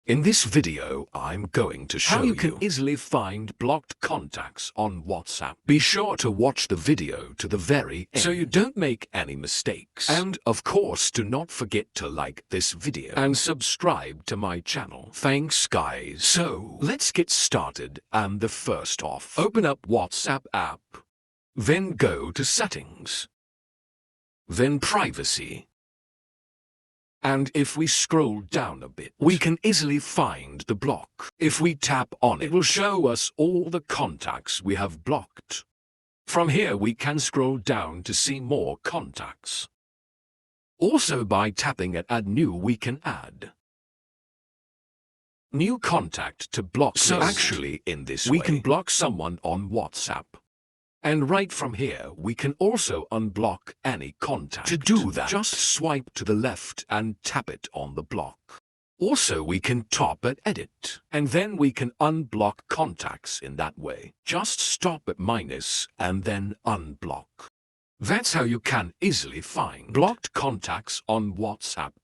In this video, I'm going to show you how you can easily find blocked contacts on WhatsApp. Be sure to watch the video to the very end so you don't make any mistakes. And of course, do not forget to like this video and subscribe to my channel. Thanks guys. So, let's get started. And the first off, open up WhatsApp app. Then go to Settings. Then Privacy. And if we scroll down a bit, we can easily find the block. If we tap on it, it will show us all the contacts we have blocked. From here, we can scroll down to see more contacts. Also, by tapping at Add New, we can add new contact to block list. So actually, in this way, we can block someone on WhatsApp. And right from here, we can also unblock any contact. To do that, just swipe to the left and tap it on the block. Also, we can tap at Edit, and then we can unblock contacts in that way. Just stop at minus and then unblock. That's how you can easily find blocked contacts on WhatsApp.